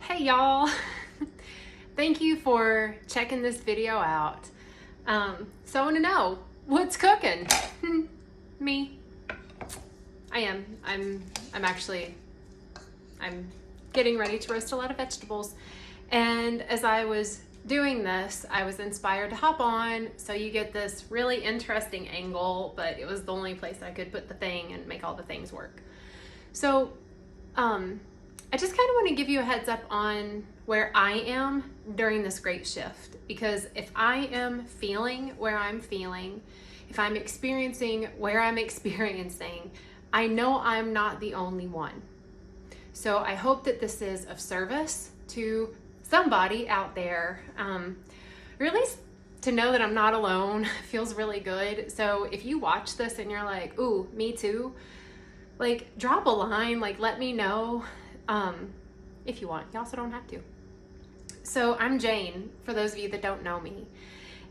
Hey y'all, thank you for checking this video out. So I want to know, what's cooking? Me. I'm getting ready to roast a lot of vegetables. And as I was doing this, I was inspired to hop on, so you get this really interesting angle, but it was the only place I could put the thing and make all the things work. So, I just kind of want to give you a heads up on where I am during this great shift, because if I am feeling where I'm feeling, if I'm experiencing where I'm experiencing, I know I'm not the only one. So I hope that this is of service to somebody out there, or at least to know that I'm not alone feels really good. So if you watch this and you're like, ooh, me too, like drop a line, like let me know. If you want. You also don't have to. So I'm Jane, for those of you that don't know me,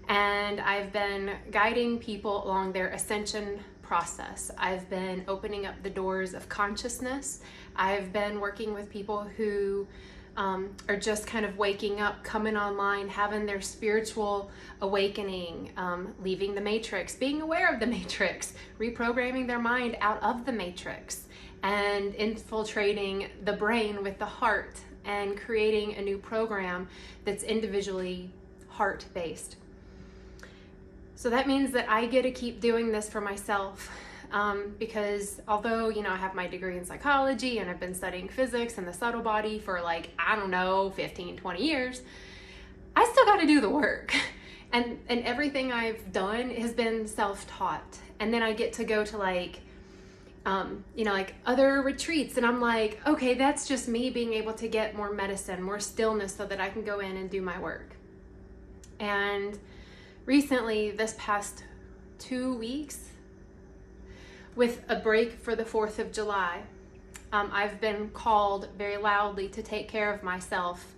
and I've been guiding people along their ascension process. I've been opening up the doors of consciousness. I've been working with people who are just kind of waking up, coming online, having their spiritual awakening, leaving the matrix, being aware of the matrix, reprogramming their mind out of the matrix, and infiltrating the brain with the heart and creating a new program that's individually heart-based. So that means that I get to keep doing this for myself, because although, I have my degree in psychology and I've been studying physics and the subtle body for 15, 20 years, I still got to do the work. And everything I've done has been self-taught. And then I get to go to other retreats, and I'm like, okay, that's just me being able to get more medicine, more stillness, so that I can go in and do my work. And recently, this past 2 weeks, with a break for the 4th of July, I've been called very loudly to take care of myself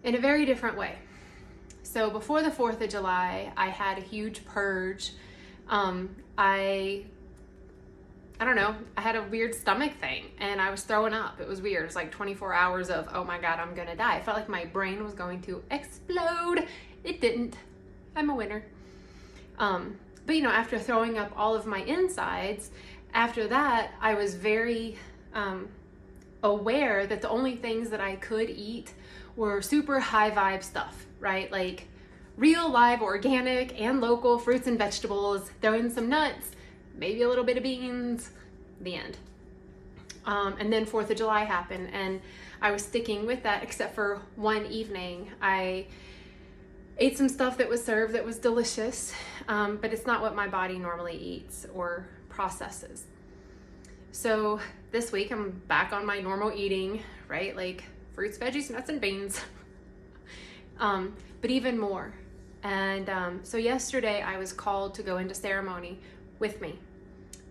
in a very different way. So before the 4th of July, I had a huge purge. I don't know, I had a weird stomach thing and I was throwing up. It was weird. It was like 24 hours of, oh my God, I'm gonna die. I felt like my brain was going to explode. It didn't. I'm a winner. But after throwing up all of my insides, after that, I was very aware that the only things that I could eat were super high vibe stuff, right? Like real, live, organic, and local fruits and vegetables, throw in some nuts, maybe a little bit of beans, the end. And then 4th of July happened, and I was sticking with that, except for one evening. I ate some stuff that was served that was delicious, but it's not what my body normally eats or processes. So this week I'm back on my normal eating, right? Like fruits, veggies, nuts, and beans, but even more. And so yesterday I was called to go into ceremony with me.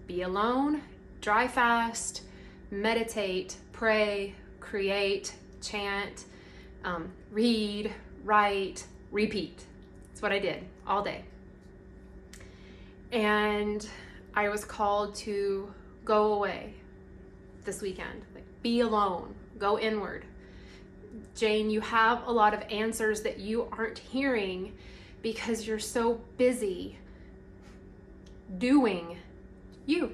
Be alone, dry fast, meditate, pray, create, chant, read, write, repeat. That's what I did all day. And I was called to go away this weekend. Be alone, go inward. Jane, you have a lot of answers that you aren't hearing because you're so busy doing you.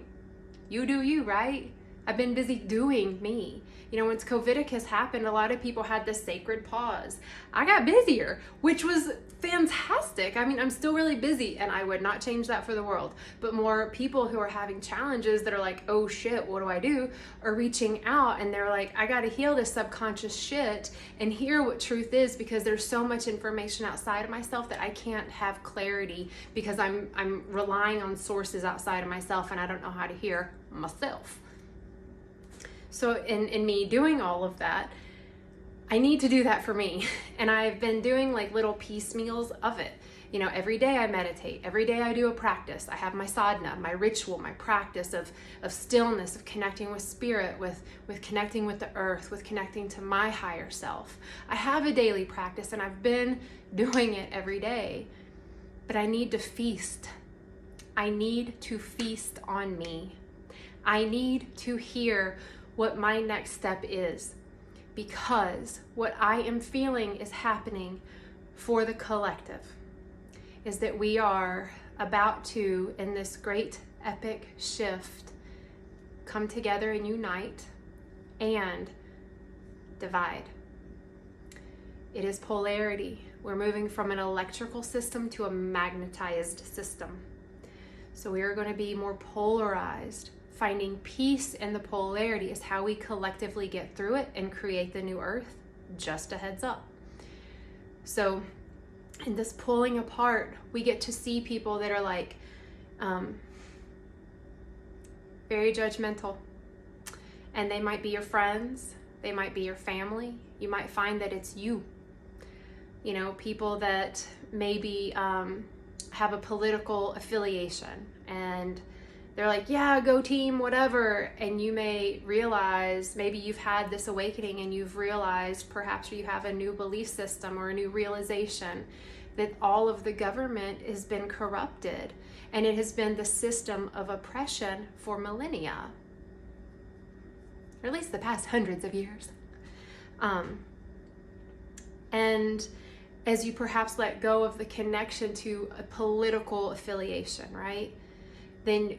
You do you, right? I've been busy doing me. Once Covidicus happened, a lot of people had this sacred pause. I got busier, which was fantastic. I mean, I'm still really busy and I would not change that for the world. But more people who are having challenges that are like, oh shit, what do I do? Are reaching out and they're like, I got to heal this subconscious shit and hear what truth is, because there's so much information outside of myself that I can't have clarity because I'm relying on sources outside of myself and I don't know how to hear myself. So in me doing all of that, I need to do that for me. And I've been doing little piecemeals of it. Every day I meditate. Every day I do a practice. I have my sadhana, my ritual, my practice of stillness, of connecting with spirit, with connecting with the earth, with connecting to my higher self. I have a daily practice and I've been doing it every day. But I need to feast. I need to feast on me. I need to hear what my next step is. because what I am feeling is happening for the collective is that we are about to, in this great epic shift, come together and unite and divide. It is polarity. We're moving from an electrical system to a magnetized system. So we are going to be more polarized. Finding peace in the polarity is how we collectively get through it and create the new earth. Just a heads up. So in this pulling apart, we get to see people that are like very judgmental. And they might be your friends. They might be your family. You might find that it's you. You know, people that maybe have a political affiliation and they're like, yeah, go team, whatever. And you may realize, maybe you've had this awakening and you've realized perhaps you have a new belief system or a new realization that all of the government has been corrupted and it has been the system of oppression for millennia, or at least the past hundreds of years. And as you perhaps let go of the connection to a political affiliation, right? Then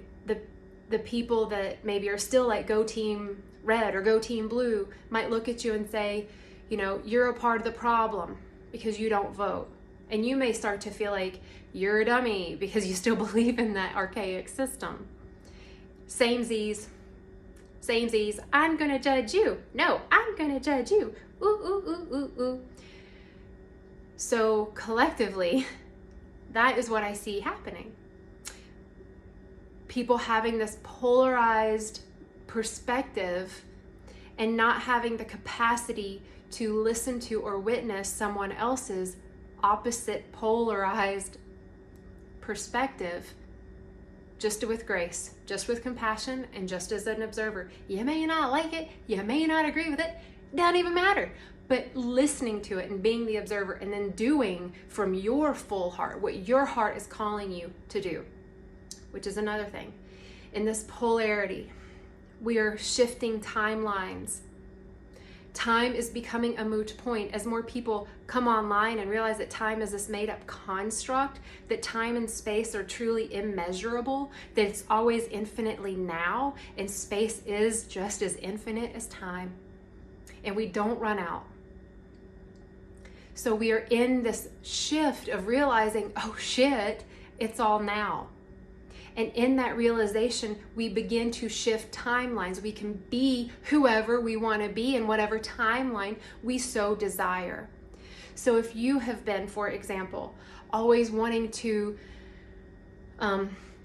the people that maybe are still like go team red or go team blue might look at you and say, you know, you're a part of the problem because you don't vote. And you may start to feel like you're a dummy because you still believe in that archaic system. Samesies. I'm gonna judge you. No, I'm gonna judge you. Ooh, ooh, ooh, ooh, ooh. So collectively, that is what I see happening. People having this polarized perspective and not having the capacity to listen to or witness someone else's opposite polarized perspective, just with grace, just with compassion, and just as an observer. You may not like it, you may not agree with it, doesn't even matter. But listening to it and being the observer and then doing from your full heart what your heart is calling you to do, which is another thing. In this polarity, we are shifting timelines. Time is becoming a moot point as more people come online and realize that time is this made-up construct, that time and space are truly immeasurable, that it's always infinitely now, and space is just as infinite as time. And we don't run out. So we are in this shift of realizing, oh shit, it's all now. And in that realization, we begin to shift timelines. We can be whoever we want to be in whatever timeline we so desire. So if you have been, for example, always wanting to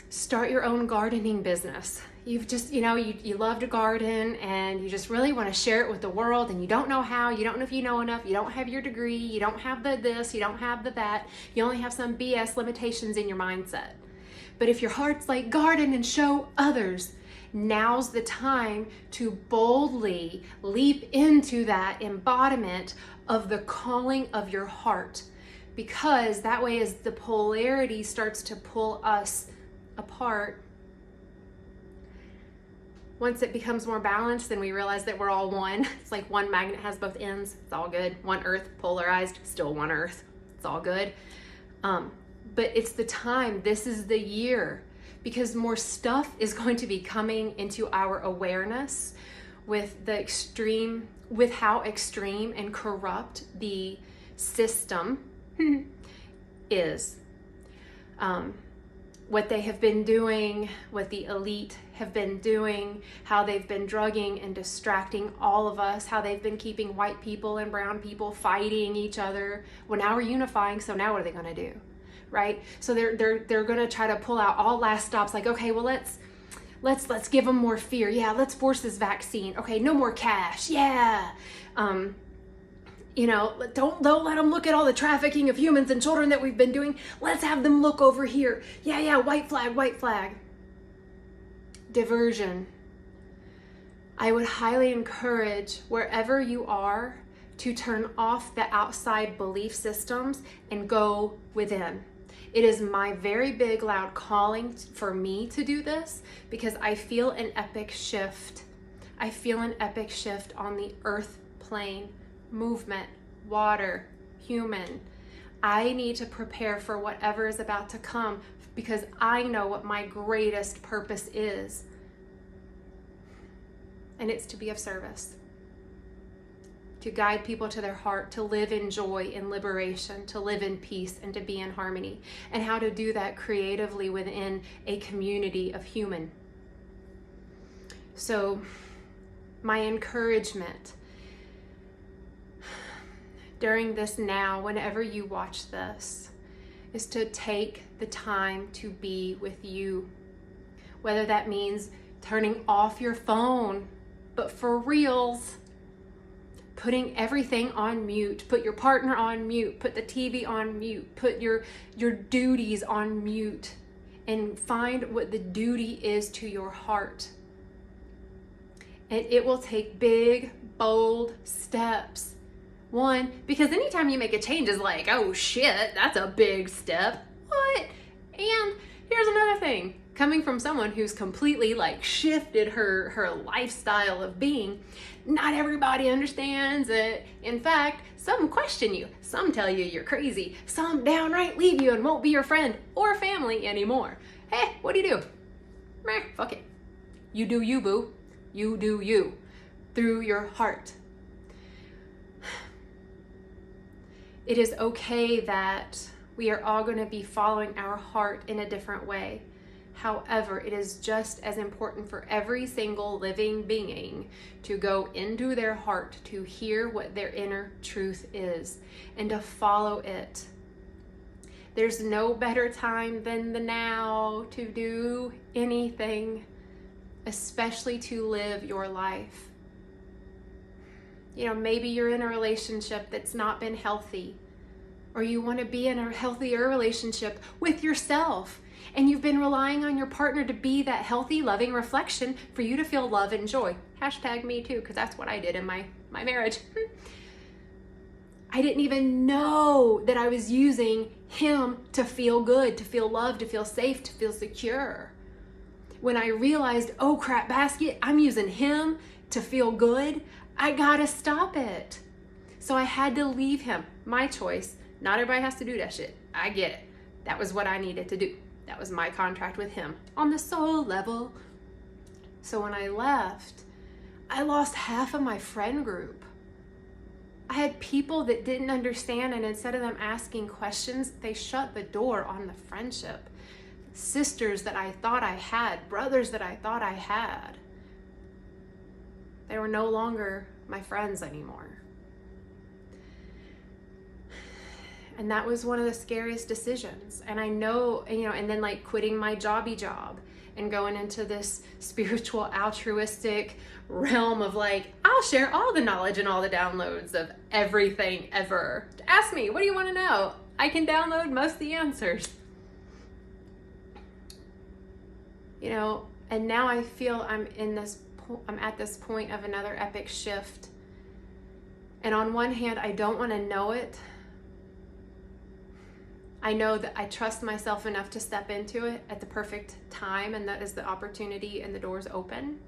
start your own gardening business, you've just, you love to garden and you just really want to share it with the world and you don't know how, you don't know if you know enough, you don't have your degree, you don't have the this, you don't have the that, you only have some BS limitations in your mindset. But if your heart's like, garden and show others, now's the time to boldly leap into that embodiment of the calling of your heart. Because that way, as the polarity starts to pull us apart, once it becomes more balanced, then we realize that we're all one. It's like one magnet has both ends. It's all good. One earth, polarized, still one earth. It's all good. But it's the time, this is the year, because more stuff is going to be coming into our awareness with how extreme and corrupt the system is. What they have been doing, what the elite have been doing, how they've been drugging and distracting all of us, how they've been keeping white people and brown people fighting each other. Well, now we're unifying, so now what are they going to do? Right? So they're going to try to pull out all last stops, like, okay, well, let's give them more fear. Yeah, let's force this vaccine. Okay, no more cash. Yeah. Don't let them look at all the trafficking of humans and children that we've been doing. Let's have them look over here. Yeah, white flag. Diversion. I would highly encourage wherever you are to turn off the outside belief systems and go within. It is my very big, loud calling for me to do this because I feel an epic shift. I feel an epic shift on the earth plane, movement, water, human. I need to prepare for whatever is about to come because I know what my greatest purpose is. And it's to be of service, to guide people to their heart, to live in joy, in liberation, to live in peace, and to be in harmony. And how to do that creatively within a community of human. So my encouragement during this now, whenever you watch this, is to take the time to be with you. Whether that means turning off your phone, but for reals, putting everything on mute, put your partner on mute, put the TV on mute, put your duties on mute, and find what the duty is to your heart. And it will take big, bold steps. One, because anytime you make a change is like, oh shit, that's a big step. What? And here's another thing. Coming from someone who's completely like shifted her lifestyle of being, not everybody understands it. In fact, some question you. Some tell you you're crazy. Some downright leave you and won't be your friend or family anymore. Hey, what do you do? Meh, fuck it. You do you, boo. You do you. Through your heart. It is okay that we are all going to be following our heart in a different way. However, it is just as important for every single living being to go into their heart, to hear what their inner truth is, and to follow it. There's no better time than the now to do anything, especially to live your life. You know, maybe you're in a relationship that's not been healthy, or you want to be in a healthier relationship with yourself, and you've been relying on your partner to be that healthy, loving reflection for you to feel love and joy. Hashtag me too, because that's what I did in my marriage. I didn't even know that I was using him to feel good, to feel loved, to feel safe, to feel secure. When I realized, oh crap basket, I'm using him to feel good, I gotta stop it. So I had to leave him. My choice. Not everybody has to do that shit. I get it. That was what I needed to do. That was my contract with him on the soul level. So when I left, I lost half of my friend group. I had people that didn't understand, and instead of them asking questions, they shut the door on the friendship. Sisters that I thought I had, brothers that I thought I had. They were no longer my friends anymore. And that was one of the scariest decisions. And I know, and then like quitting my jobby job and going into this spiritual altruistic realm of like, I'll share all the knowledge and all the downloads of everything ever. Ask me, what do you want to know? I can download most of the answers. And now I feel I'm at this point of another epic shift. And on one hand, I don't want to know it. I know that I trust myself enough to step into it at the perfect time, and that is the opportunity and the doors open.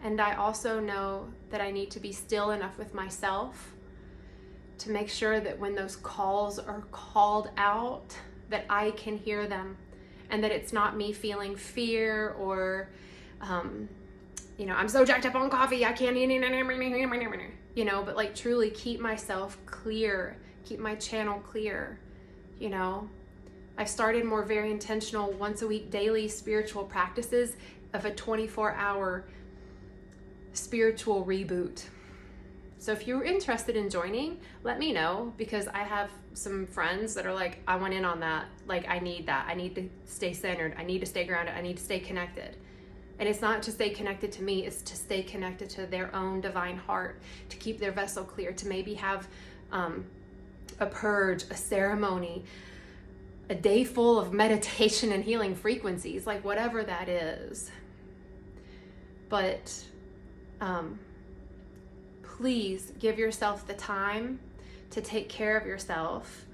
And I also know that I need to be still enough with myself to make sure that when those calls are called out, that I can hear them, and that it's not me feeling fear or, I'm so jacked up on coffee, I can't eat, but like truly keep myself clear, keep my channel clear. I've started more very intentional once a week daily spiritual practices of a 24-hour spiritual reboot. So if you're interested in joining, let me know, because I have some friends that are like, I want in on that. Like, I need that. I need to stay centered. I need to stay grounded. I need to stay connected. And it's not to stay connected to me, it's to stay connected to their own divine heart, to keep their vessel clear, to maybe have a purge, a ceremony, a day full of meditation and healing frequencies, like whatever that is. But please give yourself the time to take care of yourself.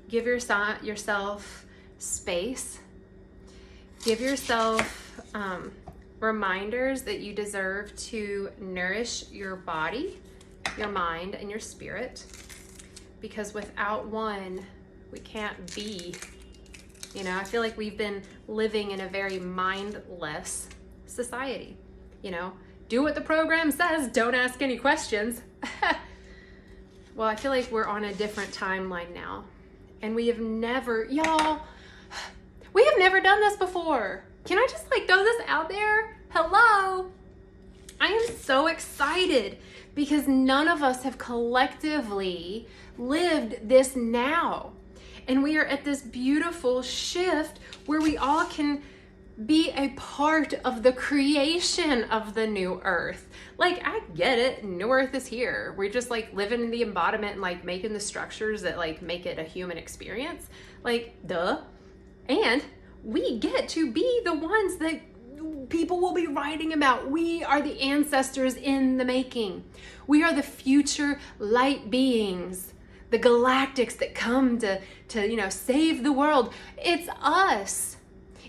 Give yourself space. Give yourself reminders that you deserve to nourish your body, your mind, and your spirit. Because without one, we can't be. You know, I feel like we've been living in a very mindless society. You know, do what the program says, don't ask any questions. Well, I feel like we're on a different timeline now. And we have never, y'all, we have never done this before. Can I just like throw this out there? Hello? I am so excited because none of us have collectively lived this now. And we are at this beautiful shift where we all can be a part of the creation of the new earth. Like, I get it, new earth is here. We're just like living in the embodiment and like making the structures that like make it a human experience. Like, duh. And we get to be the ones that people will be writing about. We are the ancestors in the making. We are the future light beings, the galactics that come to you know, save the world. It's us.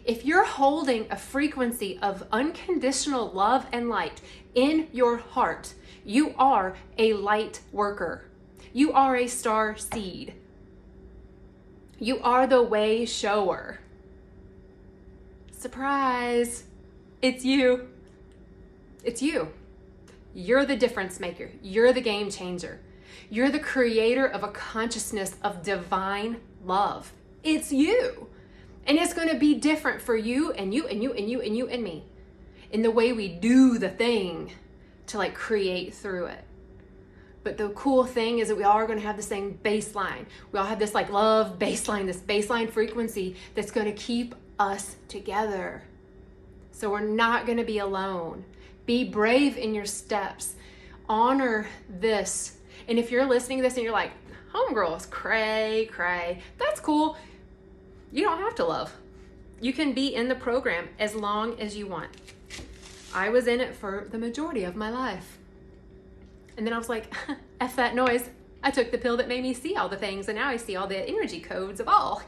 If you're holding a frequency of unconditional love and light in your heart, you are a light worker. You are a star seed. You are the way shower. Surprise! It's you. It's you. You're the difference maker. You're the game changer. You're the creator of a consciousness of divine love. It's you. And it's going to be different for you and you and you and you and you and me in the way we do the thing to like create through it. But the cool thing is that we all are going to have the same baseline. We all have this like love baseline, this baseline frequency that's going to keep us together. So we're not going to be alone. Be brave in your steps. Honor this. And if you're listening to this and you're like, homegirls, cray, that's cool. You don't have to love. You can be in the program as long as you want. I was in it for the majority of my life. And then I was like, F that noise. I took the pill that made me see all the things, and now I see all the energy codes of all.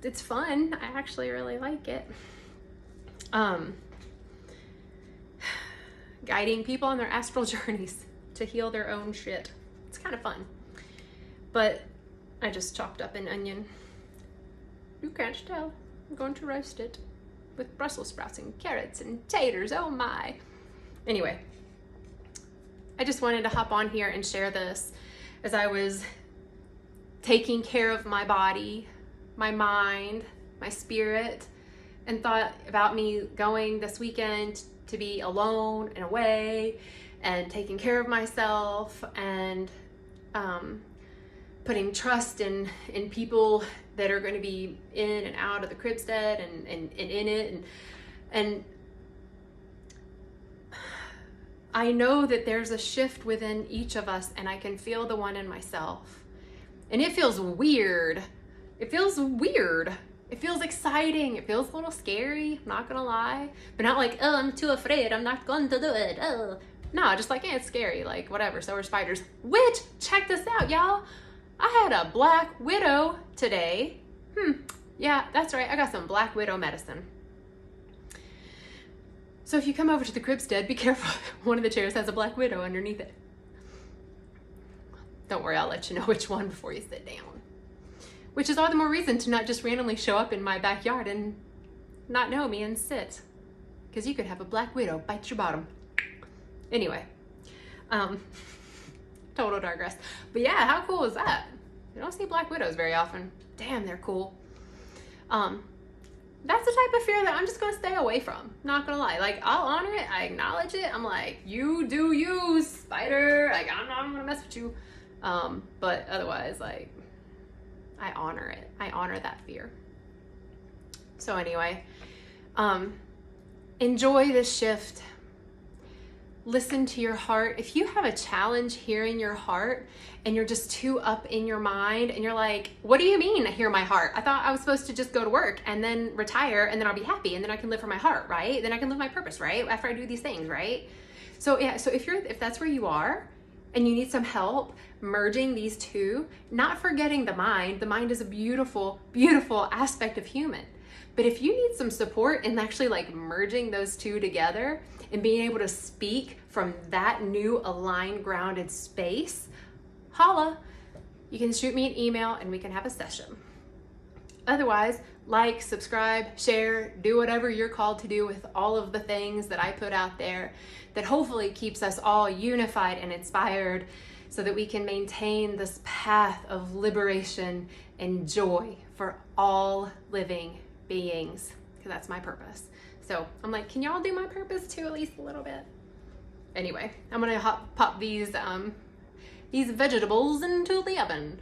It's fun. I actually really like it. Guiding people on their astral journeys to heal their own shit. It's kind of fun. But I just chopped up an onion. You can't tell. I'm going to roast it with Brussels sprouts and carrots and taters. Oh my. Anyway, I just wanted to hop on here and share this as I was taking care of my body, my mind, my spirit, and thought about me going this weekend to be alone and away and taking care of myself and putting trust in people that are going to be in and out of the cribstead and in it. And I know that there's a shift within each of us, and I can feel the one in myself. And it feels weird. It feels weird. It feels exciting. It feels a little scary, I'm not gonna lie. But not like, oh, I'm too afraid, I'm not going to do it. Oh. No, just like, yeah, it's scary. Like, whatever, so are spiders. Which, check this out, y'all. I had a Black Widow today. Yeah, that's right. I got some Black Widow medicine. So if you come over to the cribstead, be careful. One of the chairs has a Black Widow underneath it. Don't worry, I'll let you know which one before you sit down. Which is all the more reason to not just randomly show up in my backyard and not know me and sit. Because you could have a Black Widow bite your bottom. Anyway. Total digress. But yeah, how cool is that? You don't see Black Widows very often. Damn, they're cool. That's the type of fear that I'm just gonna stay away from. Not gonna lie. Like, I'll honor it, I acknowledge it. I'm like, you do you, spider. Like, I'm not gonna mess with you. But otherwise, like, I honor it. I honor that fear. So anyway, enjoy this shift. Listen to your heart. If you have a challenge hearing your heart and you're just too up in your mind and you're like, what do you mean I hear my heart? I thought I was supposed to just go to work and then retire and then I'll be happy and then I can live for my heart, right? Then I can live my purpose, right? After I do these things, right? So yeah, so if that's where you are and you need some help merging these two, not forgetting the mind is a beautiful, beautiful aspect of human. But if you need some support in actually like merging those two together and being able to speak from that new aligned, grounded space, holla. You can shoot me an email and we can have a session. Otherwise, like, subscribe, share, do whatever you're called to do with all of the things that I put out there that hopefully keeps us all unified and inspired so that we can maintain this path of liberation and joy for all living beings, because that's my purpose. So I'm like, can y'all do my purpose too, at least a little bit? Anyway, I'm gonna pop these vegetables into the oven.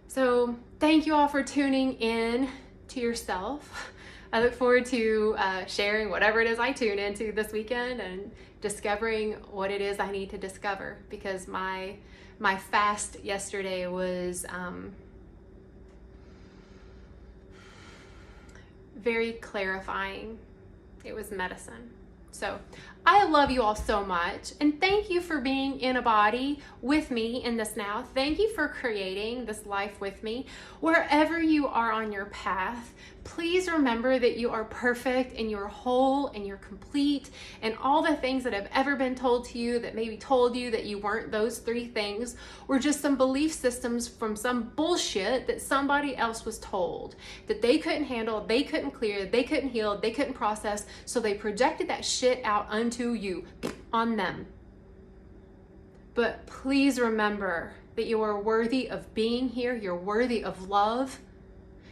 So thank you all for tuning in to yourself. I look forward to sharing whatever it is I tune into this weekend and discovering what it is I need to discover, because my fast yesterday was very clarifying. It was medicine. So I love you all so much, and thank you for being in a body with me in this now. Thank you for creating this life with me. Wherever you are on your path, please remember that you are perfect and you're whole and you're complete, and all the things that have ever been told to you that maybe told you that you weren't those 3 things were just some belief systems from some bullshit that somebody else was told that they couldn't handle, they couldn't clear, they couldn't heal, they couldn't process, so they projected that shit out unto you, on them. But please remember that you are worthy of being here. You're worthy of love.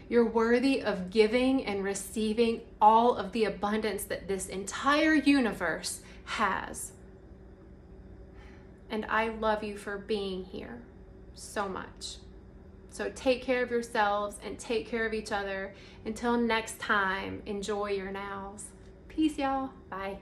You're worthy of giving and receiving all of the abundance that this entire universe has. And I love you for being here so much. So take care of yourselves and take care of each other. Until next time, enjoy your nows. Peace, y'all. Bye.